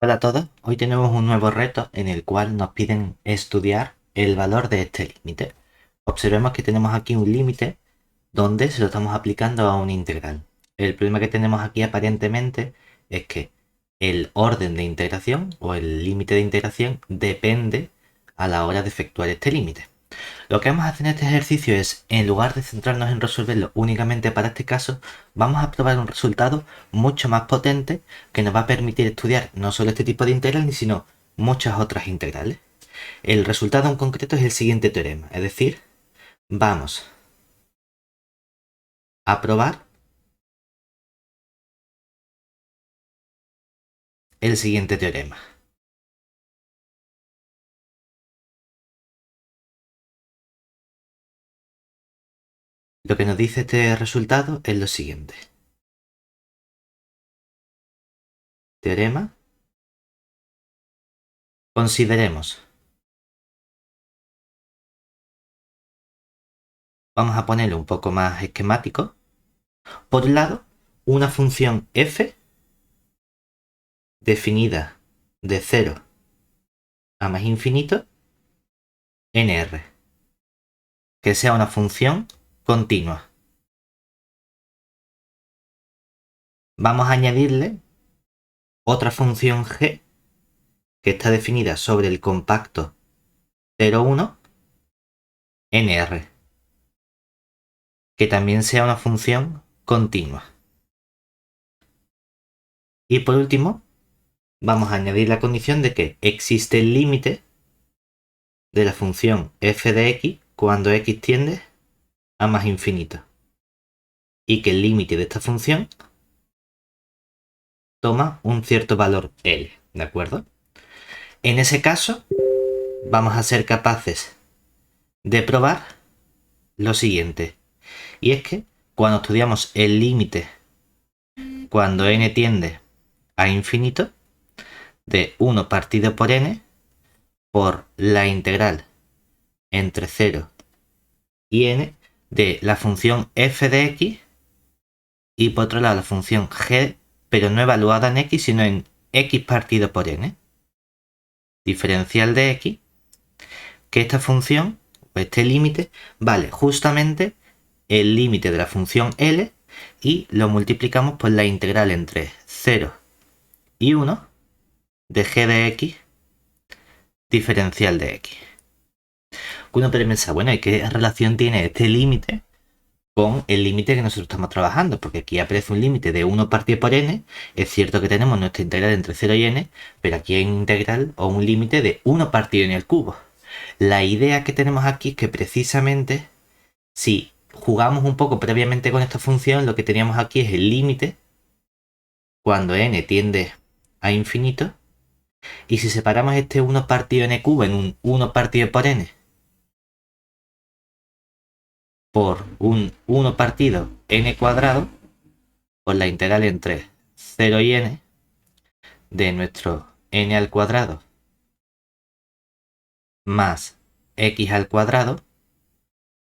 Hola a todos, hoy tenemos un nuevo reto en el cual nos piden estudiar el valor de este límite. Observemos que tenemos aquí un límite donde se lo estamos aplicando a una integral. El problema que tenemos aquí aparentemente es que el orden de integración o el límite de integración depende a la hora de efectuar este límite. Lo que vamos a hacer en este ejercicio es, en lugar de centrarnos en resolverlo únicamente para este caso, vamos a probar un resultado mucho más potente que nos va a permitir estudiar no solo este tipo de integral, sino muchas otras integrales. El resultado en concreto es el siguiente teorema, es decir, vamos a probar el siguiente teorema. Lo que nos dice este resultado es lo siguiente. Teorema. Consideremos. Vamos a ponerlo un poco más esquemático. Por un lado, una función f definida de 0 a más infinito nr, que sea una función continua. Vamos a añadirle otra función g que está definida sobre el compacto 0,1 nr, que también sea una función continua. Y por último, vamos a añadir la condición de que existe el límite de la función f de x cuando x tiende a más infinito, y que el límite de esta función toma un cierto valor L, ¿de acuerdo? En ese caso, vamos a ser capaces de probar lo siguiente, y es que cuando estudiamos el límite cuando n tiende a infinito de 1 partido por n por la integral entre 0 y n de la función f de x, y por otro lado la función g, pero no evaluada en x, sino en x partido por n, diferencial de x, que esta función, este límite, vale justamente el límite de la función L, y lo multiplicamos por la integral entre 0 y 1 de g de x diferencial de x. Uno puede pensar, bueno, ¿y qué relación tiene este límite con el límite que nosotros estamos trabajando? Porque aquí aparece un límite de 1 partido por n. Es cierto que tenemos nuestra integral entre 0 y n, pero aquí hay un integral o un límite de 1 partido n al cubo. La idea que tenemos aquí es que precisamente si jugamos un poco previamente con esta función, lo que teníamos aquí es el límite cuando n tiende a infinito, y si separamos este 1 partido n cubo en un 1 partido por n por un 1 partido n cuadrado, por la integral entre 0 y n de nuestro n al cuadrado más x al cuadrado,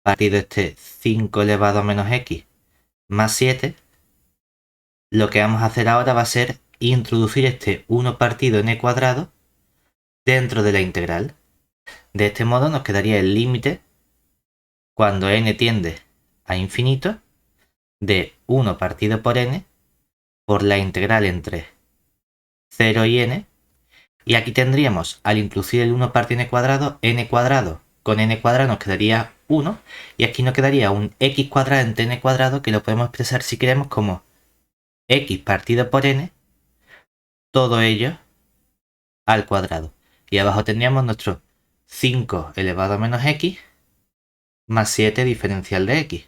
partido este 5 elevado a menos x más 7, lo que vamos a hacer ahora va a ser introducir este 1 partido n cuadrado dentro de la integral. De este modo nos quedaría el límite cuando n tiende a infinito de 1 partido por n por la integral entre 0 y n, y aquí tendríamos, al introducir el 1 partido n cuadrado con n cuadrado nos quedaría 1, y aquí nos quedaría un x cuadrado entre n cuadrado, que lo podemos expresar si queremos como x partido por n, todo ello al cuadrado. Y abajo tendríamos nuestro 5 elevado a menos x más 7 diferencial de x.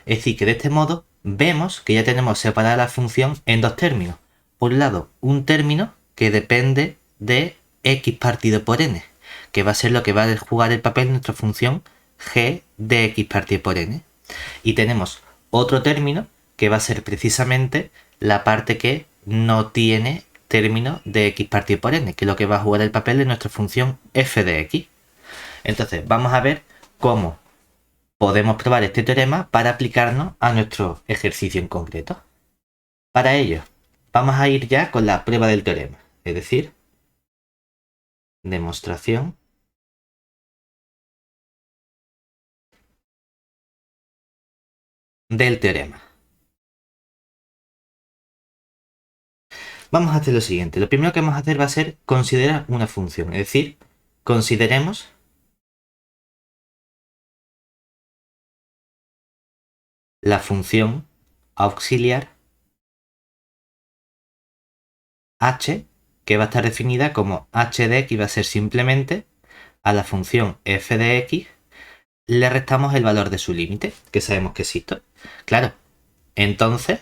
Es decir, que de este modo vemos que ya tenemos separada la función en dos términos. Por un lado, un término que depende de x partido por n, que va a ser lo que va a jugar el papel de nuestra función g de x partido por n. Y tenemos otro término que va a ser precisamente la parte que no tiene término de x partido por n, que es lo que va a jugar el papel de nuestra función f de x. Entonces, vamos a ver cómo podemos probar este teorema para aplicarnos a nuestro ejercicio en concreto. Para ello, vamos a ir ya con la prueba del teorema. Es es decir, demostración del teorema. Vamos a hacer lo siguiente. Lo primero que vamos a hacer va a ser considerar una función, es decir, consideremos la función auxiliar h, que va a estar definida como h de x va a ser simplemente a la función f de x le restamos el valor de su límite, que sabemos que existe. Claro, entonces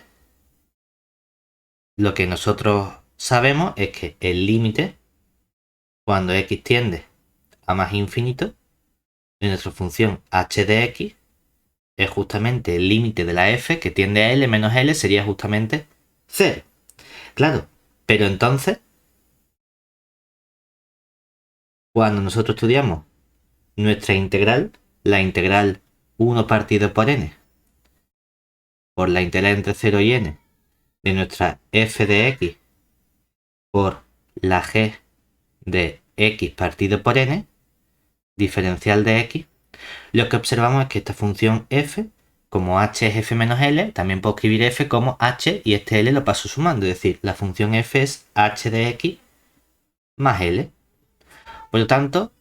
lo que nosotros sabemos es que el límite, cuando x tiende a más infinito, de nuestra función h de x es justamente el límite de la f que tiende a l menos l sería justamente 0. Claro, pero entonces, cuando nosotros estudiamos nuestra integral, la integral 1 partido por n, por la integral entre 0 y n, de nuestra f de x por la g de x partido por n, diferencial de x, lo que observamos es que esta función f, como h es f menos l, también puedo escribir f como h y este l lo paso sumando, es decir, la función f es h de x más l. Por lo tanto,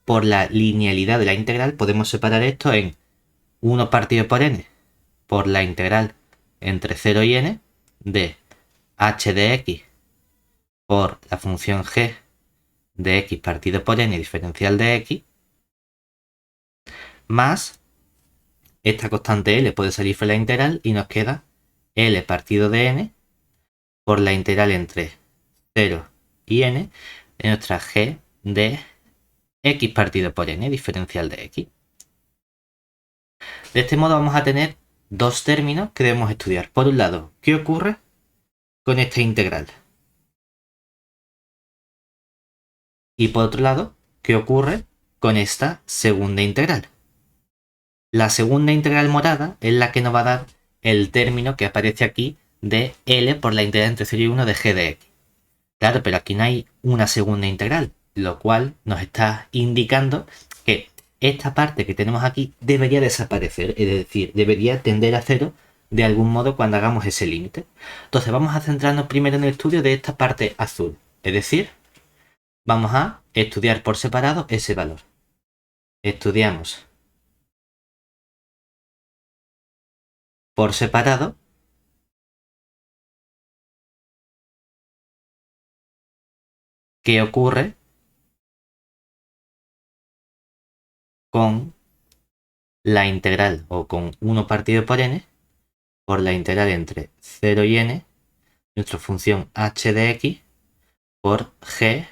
por la linealidad de la integral podemos separar esto en 1 partido por n por la integral entre 0 y n de h de x por la función g de x partido por n diferencial de x más esta constante l puede salir fuera de la integral y nos queda l partido de n por la integral entre 0 y n de nuestra g de x partido por n diferencial de x. De este modo vamos a tener dos términos que debemos estudiar. Por un lado, ¿qué ocurre con esta integral? Y por otro lado, ¿qué ocurre con esta segunda integral? La segunda integral morada es la que nos va a dar el término que aparece aquí de L por la integral entre 0 y 1 de g de x. Claro, pero aquí no hay una segunda integral, lo cual nos está indicando que esta parte que tenemos aquí debería desaparecer, es decir, debería tender a cero de algún modo cuando hagamos ese límite. Entonces vamos a centrarnos primero en el estudio de esta parte azul, es decir, vamos a estudiar por separado ese valor. Estudiamos por separado qué ocurre con la integral o con 1 partido por n por la integral entre 0 y n, nuestra función h de x por g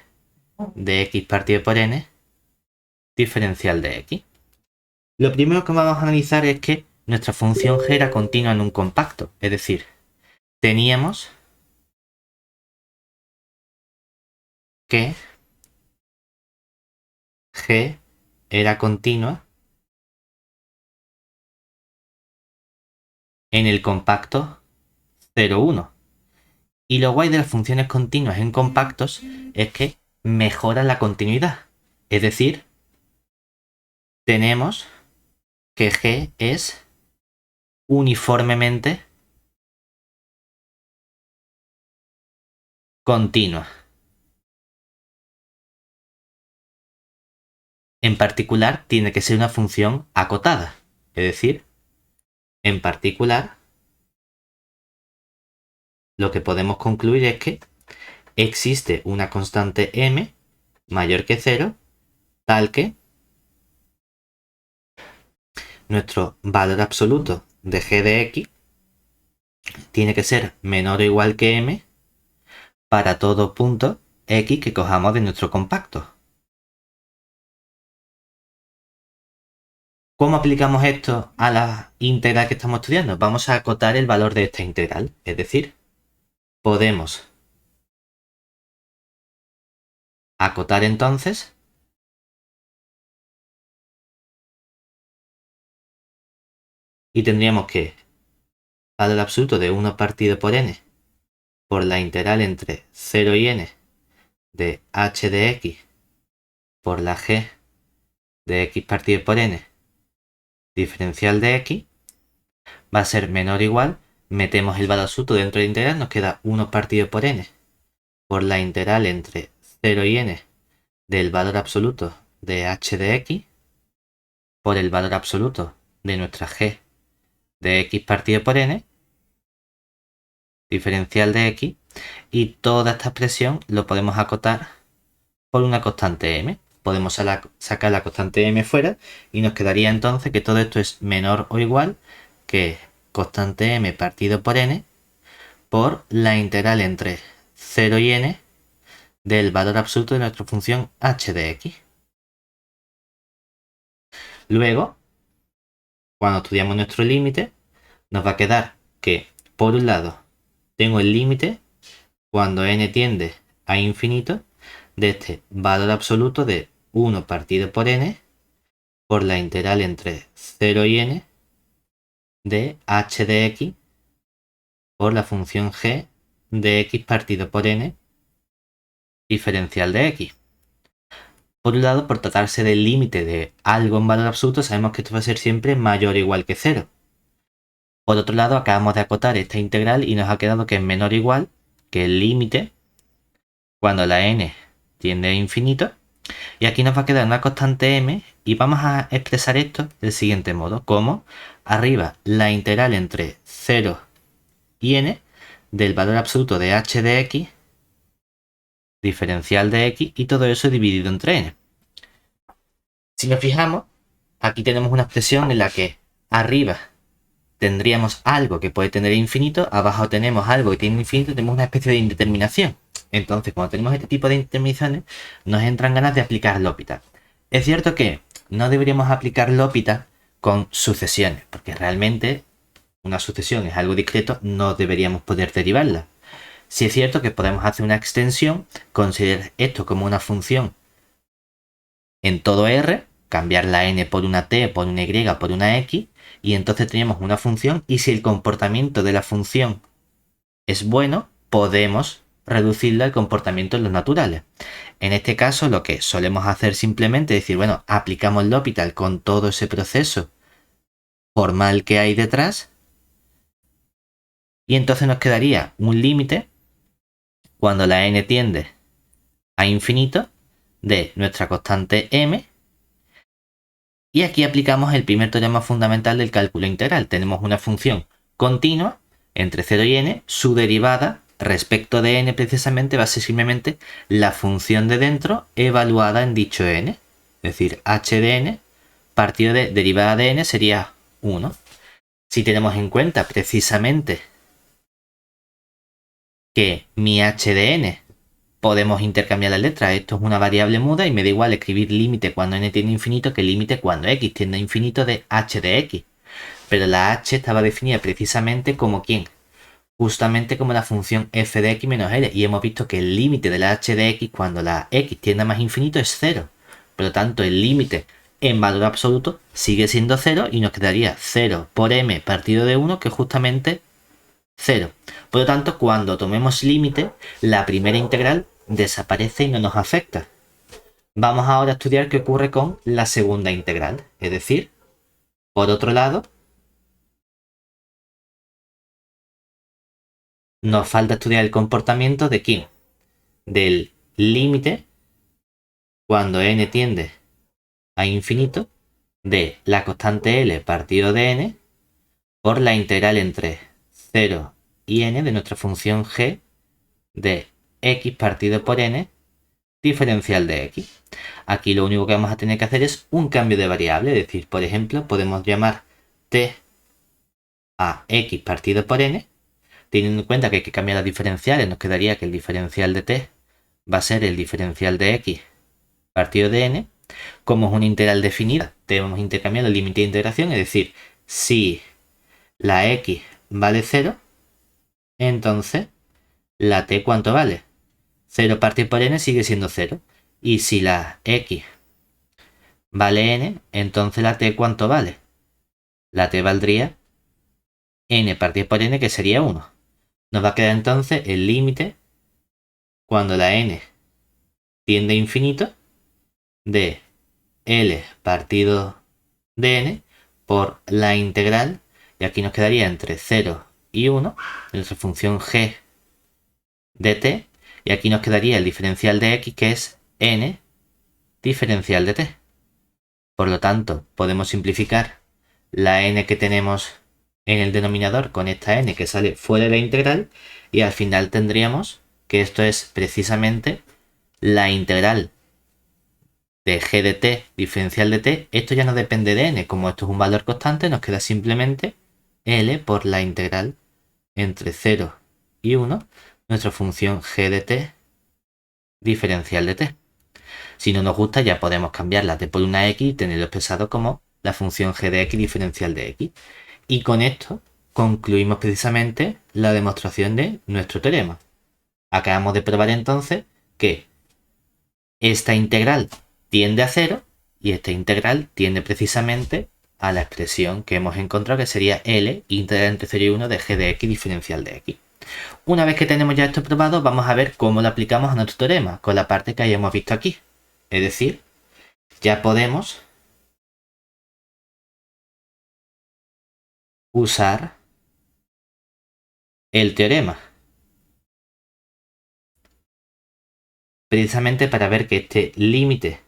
de x partido por n diferencial de x. Lo primero que vamos a analizar es que nuestra función g era continua en un compacto, es decir, teníamos que g era continua en el compacto 0, 1. Y lo guay de las funciones continuas en compactos es que mejoran la continuidad. Es decir, tenemos que g es uniformemente continua. En particular, tiene que ser una función acotada. Es decir, en particular, lo que podemos concluir es que existe una constante m mayor que 0, tal que nuestro valor absoluto de g de x tiene que ser menor o igual que m para todo punto x que cojamos de nuestro compacto. ¿Cómo aplicamos esto a la integral que estamos estudiando? Vamos a acotar el valor de esta integral, es decir, podemos acotar entonces y tendríamos que valor absoluto de 1 partido por n por la integral entre 0 y n de h de x por la g de x partido por n diferencial de x va a ser menor o igual, metemos el valor absoluto dentro de la integral, nos queda 1 partido por n por la integral entre 0 y n del valor absoluto de h de x por el valor absoluto de nuestra g de x partido por n diferencial de x, y toda esta expresión lo podemos acotar por una constante m. Podemos sacar la constante m fuera y nos quedaría entonces que todo esto es menor o igual que constante m partido por n por la integral entre 0 y n del valor absoluto de nuestra función h de x. Luego, cuando estudiamos nuestro límite, nos va a quedar que, por un lado, tengo el límite cuando n tiende a infinito de este valor absoluto de 1 partido por n por la integral entre 0 y n de h de x por la función g de x partido por n diferencial de x. Por un lado, por tratarse del límite de algo en valor absoluto, sabemos que esto va a ser siempre mayor o igual que 0. Por otro lado, acabamos de acotar esta integral y nos ha quedado que es menor o igual que el límite cuando la n tiende a infinito. Y aquí nos va a quedar una constante m y vamos a expresar esto del siguiente modo, como arriba la integral entre 0 y n del valor absoluto de h de x diferencial de x y todo eso dividido entre n. Si nos fijamos, aquí tenemos una expresión en la que arriba tendríamos algo que puede tener infinito, abajo tenemos algo que tiene infinito, tenemos una especie de indeterminación. Entonces, cuando tenemos este tipo de indeterminaciones, nos entran ganas de aplicar L'Hopital. Es cierto que no deberíamos aplicar L'Hopital con sucesiones, porque realmente una sucesión es algo discreto, no deberíamos poder derivarla. Si es cierto que podemos hacer una extensión, considerar esto como una función en todo R, cambiar la n por una t, por una y, por una x, y entonces tenemos una función, y si el comportamiento de la función es bueno, podemos reducirla al comportamiento en los naturales. En este caso, lo que solemos hacer simplemente es decir, bueno, aplicamos L'Hopital con todo ese proceso formal que hay detrás, y entonces nos quedaría un límite cuando la n tiende a infinito de nuestra constante m. Y aquí aplicamos el primer teorema fundamental del cálculo integral. Tenemos una función continua entre 0 y n, su derivada respecto de n precisamente va a ser simplemente la función de dentro evaluada en dicho n. Es decir, h de n partido de derivada de n sería 1. Si tenemos en cuenta precisamente que mi h de n podemos intercambiar las letras, esto es una variable muda y me da igual escribir límite cuando n tiende a infinito que límite cuando x tiende a infinito de h de x. Pero la h estaba definida precisamente como ¿quién? Justamente como la función f de x menos l, y hemos visto que el límite de la h de x cuando la x tiende a más infinito es 0. Por lo tanto, el límite en valor absoluto sigue siendo 0 y nos quedaría 0 por m partido de 1, que es justamente 0. Por lo tanto, cuando tomemos límite, la primera integral desaparece y no nos afecta. Vamos ahora a estudiar qué ocurre con la segunda integral. Es decir, por otro lado, nos falta estudiar el comportamiento de ¿quién? Del límite cuando n tiende a infinito de la constante L partido de n por la integral entre 0 y n de nuestra función g de x partido por n diferencial de x. Aquí lo único que vamos a tener que hacer es un cambio de variable, es decir, por ejemplo, podemos llamar t a x partido por n, teniendo en cuenta que hay que cambiar las diferenciales, nos quedaría que el diferencial de t va a ser el diferencial de x partido de n. Como es una integral definida, debemos intercambiar el límite de integración, es decir, si la x vale 0, entonces la t ¿cuánto vale? 0 partido por n sigue siendo 0. Y si la x vale n, entonces la t ¿cuánto vale? La t valdría n partido por n, que sería 1. Nos va a quedar entonces el límite cuando la n tiende a infinito de L partido de n por la integral, y aquí nos quedaría entre 0 y 1, de nuestra función g de t, y aquí nos quedaría el diferencial de x, que es n diferencial de t. Por lo tanto, podemos simplificar la n que tenemos en el denominador con esta n que sale fuera de la integral, y al final tendríamos que esto es precisamente la integral de g de t diferencial de t. Esto ya no depende de n, como esto es un valor constante, nos queda simplemente L por la integral entre 0 y 1, nuestra función g de t diferencial de t. Si no nos gusta, ya podemos cambiar la t por una x y tenerlo expresado como la función g de x diferencial de x. Y con esto concluimos precisamente la demostración de nuestro teorema. Acabamos de probar entonces que esta integral tiende a 0 y esta integral tiende precisamente a la expresión que hemos encontrado, que sería L integral entre 0 y 1 de g de x diferencial de x. Una vez que tenemos ya esto probado, vamos a ver cómo lo aplicamos a nuestro teorema con la parte que hayamos visto aquí. Es decir, ya podemos usar el teorema precisamente para ver que este límite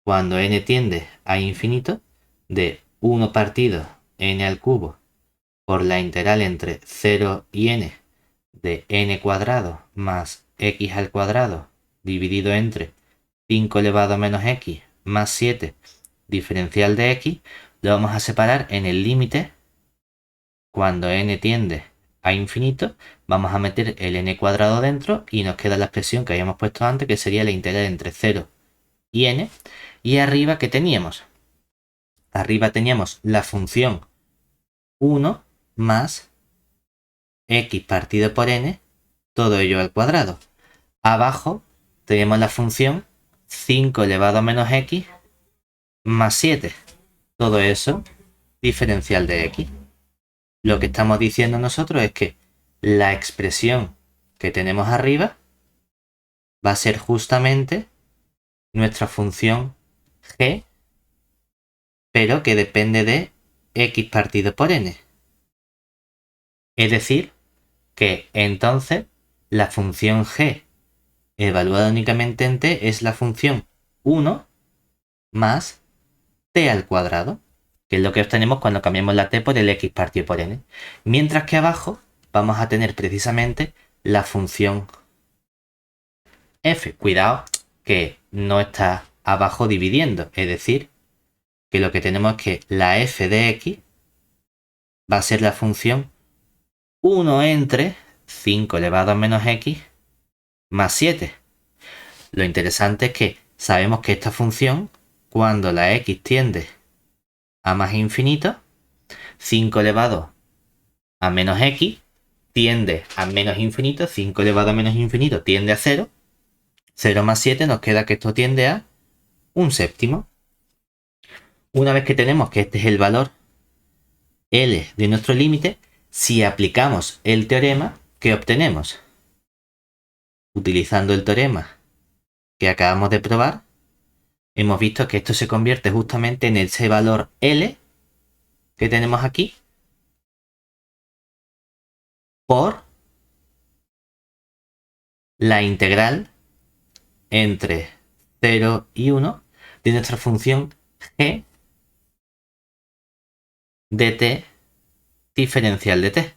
cuando n tiende a infinito de 1 partido n al cubo por la integral entre 0 y n de n cuadrado más x al cuadrado dividido entre 5 elevado a menos x más 7 diferencial de x, lo vamos a separar en el límite cuando n tiende a infinito. Vamos a meter el n cuadrado dentro y nos queda la expresión que habíamos puesto antes, que sería la integral entre 0 y n. Y arriba, ¿qué teníamos? Arriba teníamos la función 1 más x partido por n, todo ello al cuadrado. Abajo tenemos la función 5 elevado a menos x más 7, todo eso diferencial de x. Lo que estamos diciendo nosotros es que la expresión que tenemos arriba va a ser justamente nuestra función g, pero que depende de x partido por n. Es decir, que entonces la función g evaluada únicamente en t es la función 1 más t al cuadrado, que es lo que obtenemos cuando cambiamos la t por el x partido por n. Mientras que abajo vamos a tener precisamente la función f. Cuidado que no está abajo dividiendo, es decir, que lo que tenemos es que la f de x va a ser la función 1 entre 5 elevado a menos x más 7. Lo interesante es que sabemos que esta función, cuando la x tiende a más infinito, 5 elevado a menos x tiende a menos infinito, 5 elevado a menos infinito tiende a 0, 0 más 7 nos queda que esto tiende a un séptimo. Una vez que tenemos que este es el valor L de nuestro límite, si aplicamos el teorema, ¿qué obtenemos? Utilizando el teorema que acabamos de probar, hemos visto que esto se convierte justamente en ese valor L que tenemos aquí por la integral entre 0 y 1 de nuestra función g de t diferencial de t,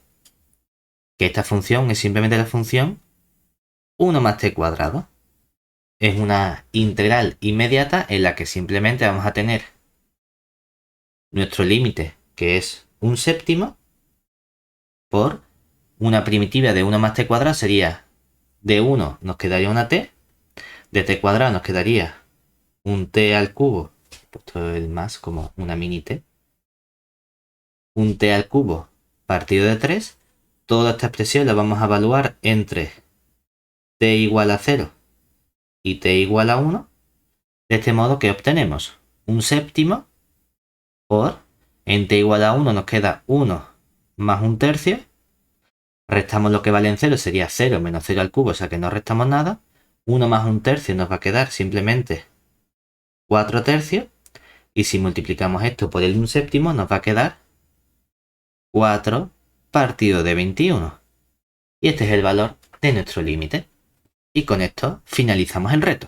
que esta función es simplemente la función 1 más t cuadrado. Es una integral inmediata en la que simplemente vamos a tener nuestro límite, que es un séptimo, por una primitiva de 1 más t cuadrado, sería de 1 nos quedaría una t, de t cuadrado nos quedaría un t al cubo, he puesto el más como una mini t, un t al cubo partido de 3. Toda esta expresión la vamos a evaluar entre t igual a 0 y t igual a 1, de este modo que obtenemos un séptimo por, en t igual a 1 nos queda 1 más un tercio, restamos lo que vale en 0, sería 0 menos 0 al cubo, o sea que no restamos nada, 1 más 1/3 nos va a quedar simplemente 4 tercios. Y si multiplicamos esto por el 1/7 nos va a quedar 4 partido de 21. Y este es el valor de nuestro límite. Y con esto finalizamos el reto.